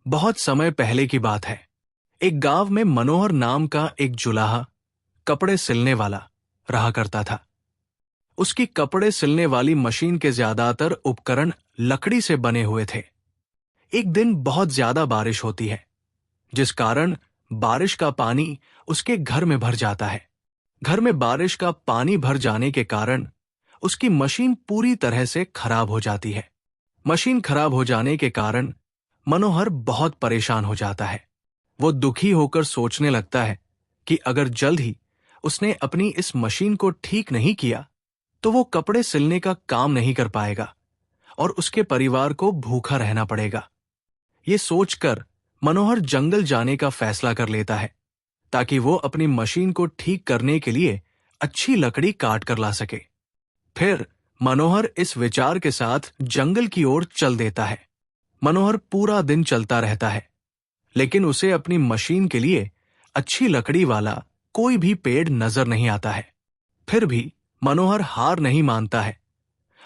बहुत समय पहले की बात है। एक गांव में मनोहर नाम का एक जुलाहा, कपड़े सिलने वाला, रहा करता था। उसकी कपड़े सिलने वाली मशीन के ज्यादातर उपकरण लकड़ी से बने हुए थे। एक दिन बहुत ज्यादा बारिश होती है, जिस कारण बारिश का पानी उसके घर में भर जाता है। घर में बारिश का पानी भर जाने के कारण उसकी मशीन पूरी तरह से खराब हो जाती है। मशीन खराब हो जाने के कारण मनोहर बहुत परेशान हो जाता है। वो दुखी होकर सोचने लगता है कि अगर जल्द ही उसने अपनी इस मशीन को ठीक नहीं किया तो वो कपड़े सिलने का काम नहीं कर पाएगा और उसके परिवार को भूखा रहना पड़ेगा। ये सोचकर मनोहर जंगल जाने का फैसला कर लेता है ताकि वो अपनी मशीन को ठीक करने के लिए अच्छी लकड़ी काट कर ला सके। फिर मनोहर इस विचार के साथ जंगल की ओर चल देता है। मनोहर पूरा दिन चलता रहता है, लेकिन उसे अपनी मशीन के लिए अच्छी लकड़ी वाला कोई भी पेड़ नजर नहीं आता है। फिर भी मनोहर हार नहीं मानता है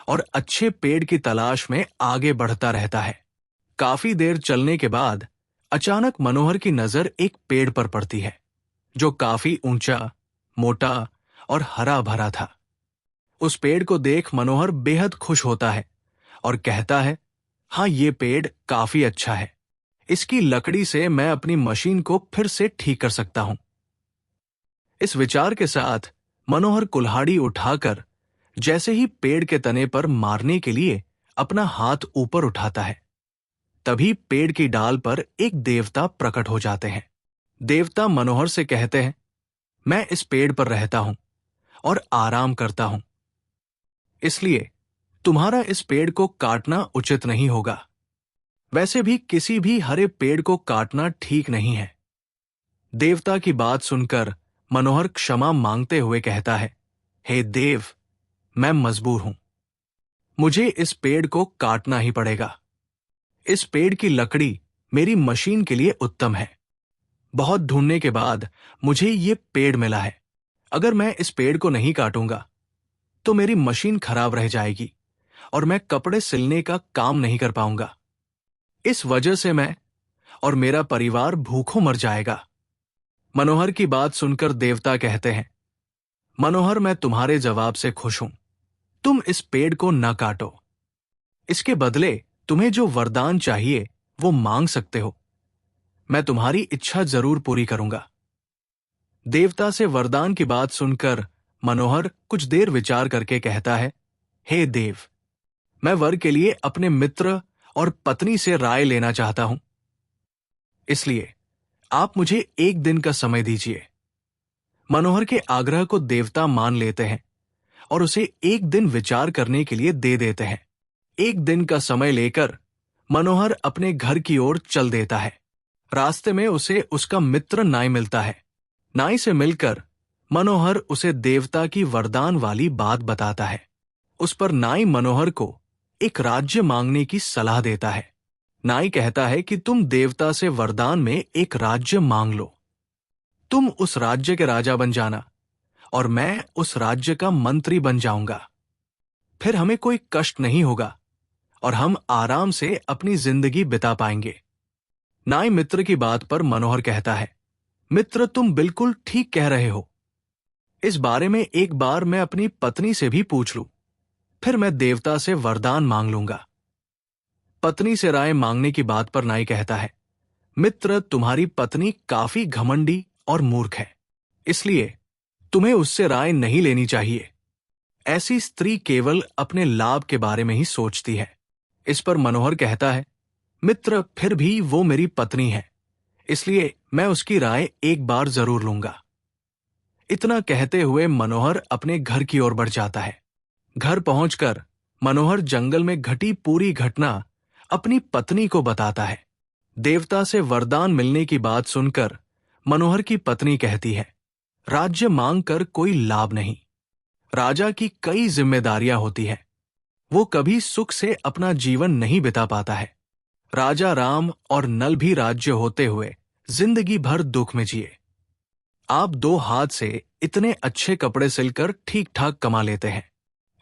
और अच्छे पेड़ की तलाश में आगे बढ़ता रहता है। काफी देर चलने के बाद अचानक मनोहर की नजर एक पेड़ पर पड़ती है, जो काफी ऊंचा, मोटा और हरा भरा था। उस पेड़ को देख मनोहर बेहद खुश होता है और कहता है, हाँ, ये पेड़ काफी अच्छा है। इसकी लकड़ी से मैं अपनी मशीन को फिर से ठीक कर सकता हूं। इस विचार के साथ मनोहर कुल्हाड़ी उठाकर जैसे ही पेड़ के तने पर मारने के लिए अपना हाथ ऊपर उठाता है, तभी पेड़ की डाल पर एक देवता प्रकट हो जाते हैं। देवता मनोहर से कहते हैं, मैं इस पेड़ पर रहता हूं और आराम करता हूं, इसलिए तुम्हारा इस पेड़ को काटना उचित नहीं होगा। वैसे भी किसी भी हरे पेड़ को काटना ठीक नहीं है। देवता की बात सुनकर मनोहर क्षमा मांगते हुए कहता है, हे देव, मैं मजबूर हूं। मुझे इस पेड़ को काटना ही पड़ेगा। इस पेड़ की लकड़ी मेरी मशीन के लिए उत्तम है। बहुत ढूंढने के बाद मुझे ये पेड़ मिला है। अगर मैं इस पेड़ को नहीं काटूंगा तो मेरी मशीन खराब रह जाएगी और मैं कपड़े सिलने का काम नहीं कर पाऊंगा। इस वजह से मैं और मेरा परिवार भूखों मर जाएगा। मनोहर की बात सुनकर देवता कहते हैं, मनोहर, मैं तुम्हारे जवाब से खुश हूं। तुम इस पेड़ को न काटो। इसके बदले तुम्हें जो वरदान चाहिए वो मांग सकते हो। मैं तुम्हारी इच्छा जरूर पूरी करूंगा। देवता से वरदान की बात सुनकर मनोहर कुछ देर विचार करके कहता है, हे देव, मैं वर के लिए अपने मित्र और पत्नी से राय लेना चाहता हूं। इसलिए आप मुझे एक दिन का समय दीजिए। मनोहर के आग्रह को देवता मान लेते हैं और उसे एक दिन विचार करने के लिए दे देते हैं। एक दिन का समय लेकर मनोहर अपने घर की ओर चल देता है। रास्ते में उसे उसका मित्र नाई मिलता है। नाई से मिलकर मनोहर उसे देवता की वरदान वाली बात बताता है। उस पर नाई मनोहर को एक राज्य मांगने की सलाह देता है। नाई कहता है कि तुम देवता से वरदान में एक राज्य मांग लो। तुम उस राज्य के राजा बन जाना और मैं उस राज्य का मंत्री बन जाऊंगा। फिर हमें कोई कष्ट नहीं होगा और हम आराम से अपनी जिंदगी बिता पाएंगे। नाई मित्र की बात पर मनोहर कहता है, मित्र, तुम बिल्कुल ठीक कह रहे हो। इस बारे में एक बार मैं अपनी पत्नी से भी पूछ लूं, फिर मैं देवता से वरदान मांग लूंगा। पत्नी से राय मांगने की बात पर नाई कहता है, मित्र, तुम्हारी पत्नी काफी घमंडी और मूर्ख है, इसलिए तुम्हें उससे राय नहीं लेनी चाहिए। ऐसी स्त्री केवल अपने लाभ के बारे में ही सोचती है। इस पर मनोहर कहता है, मित्र, फिर भी वो मेरी पत्नी है, इसलिए मैं उसकी राय एक बार जरूर लूंगा। इतना कहते हुए मनोहर अपने घर की ओर बढ़ जाता है। घर पहुंचकर मनोहर जंगल में घटी पूरी घटना अपनी पत्नी को बताता है। देवता से वरदान मिलने की बात सुनकर मनोहर की पत्नी कहती है, राज्य मांगकर कोई लाभ नहीं। राजा की कई जिम्मेदारियां होती हैं। वो कभी सुख से अपना जीवन नहीं बिता पाता है। राजा राम और नल भी राज्य होते हुए जिंदगी भर दुख में जिए। आप 2 हाथ से इतने अच्छे कपड़े सिलकर ठीक ठाक कमा लेते हैं।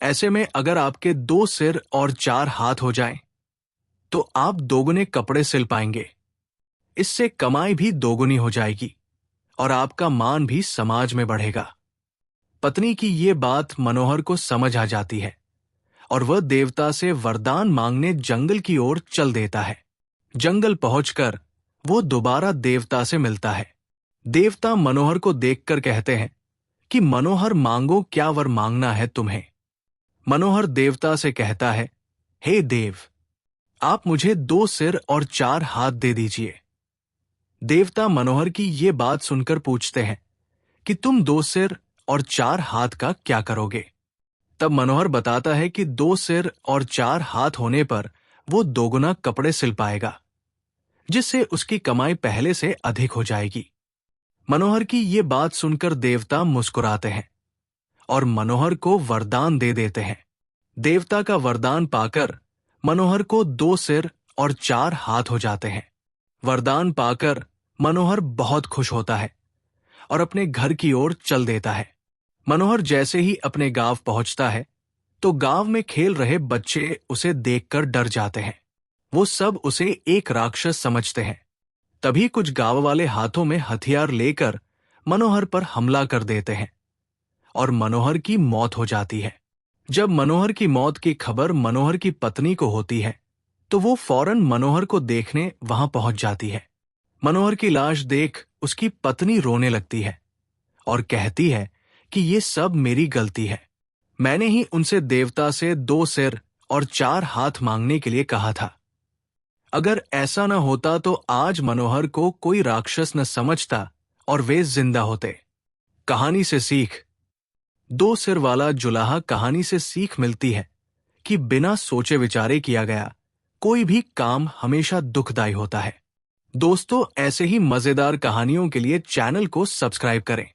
ऐसे में अगर आपके 2 सिर और 4 हाथ हो जाएं, तो आप दोगुने कपड़े सिल पाएंगे। इससे कमाई भी दोगुनी हो जाएगी और आपका मान भी समाज में बढ़ेगा। पत्नी की ये बात मनोहर को समझ आ जाती है और वह देवता से वरदान मांगने जंगल की ओर चल देता है। जंगल पहुंचकर वो दोबारा देवता से मिलता है। देवता मनोहर को देखकर कहते हैं कि मनोहर, मांगो, क्या वर मांगना है तुम्हें। मनोहर देवता से कहता है, हे देव, आप मुझे 2 सिर और 4 हाथ दे दीजिए। देवता मनोहर की ये बात सुनकर पूछते हैं कि तुम 2 सिर और 4 हाथ का क्या करोगे। तब मनोहर बताता है कि 2 सिर और 4 हाथ होने पर वो दोगुना कपड़े सिल पाएगा, जिससे उसकी कमाई पहले से अधिक हो जाएगी। मनोहर की ये बात सुनकर देवता मुस्कुराते हैं और मनोहर को वरदान दे देते हैं। देवता का वरदान पाकर मनोहर को 2 सिर और 4 हाथ हो जाते हैं। वरदान पाकर मनोहर बहुत खुश होता है और अपने घर की ओर चल देता है। मनोहर जैसे ही अपने गांव पहुंचता है तो गांव में खेल रहे बच्चे उसे देखकर डर जाते हैं। वो सब उसे एक राक्षस समझते हैं। तभी कुछ गांव वाले हाथों में हथियार लेकर मनोहर पर हमला कर देते हैं और मनोहर की मौत हो जाती है। जब मनोहर की मौत की खबर मनोहर की पत्नी को होती है तो वो फौरन मनोहर को देखने वहां पहुंच जाती है। मनोहर की लाश देख उसकी पत्नी रोने लगती है और कहती है कि ये सब मेरी गलती है। मैंने ही उनसे देवता से 2 सिर और 4 हाथ मांगने के लिए कहा था। अगर ऐसा न होता तो आज मनोहर को कोई राक्षस न समझता और वे जिंदा होते। कहानी से सीख। 2 सिर वाला जुलाहा कहानी से सीख मिलती है कि बिना सोचे विचारे किया गया कोई भी काम हमेशा दुखदायी होता है। दोस्तों, ऐसे ही मजेदार कहानियों के लिए चैनल को सब्सक्राइब करें।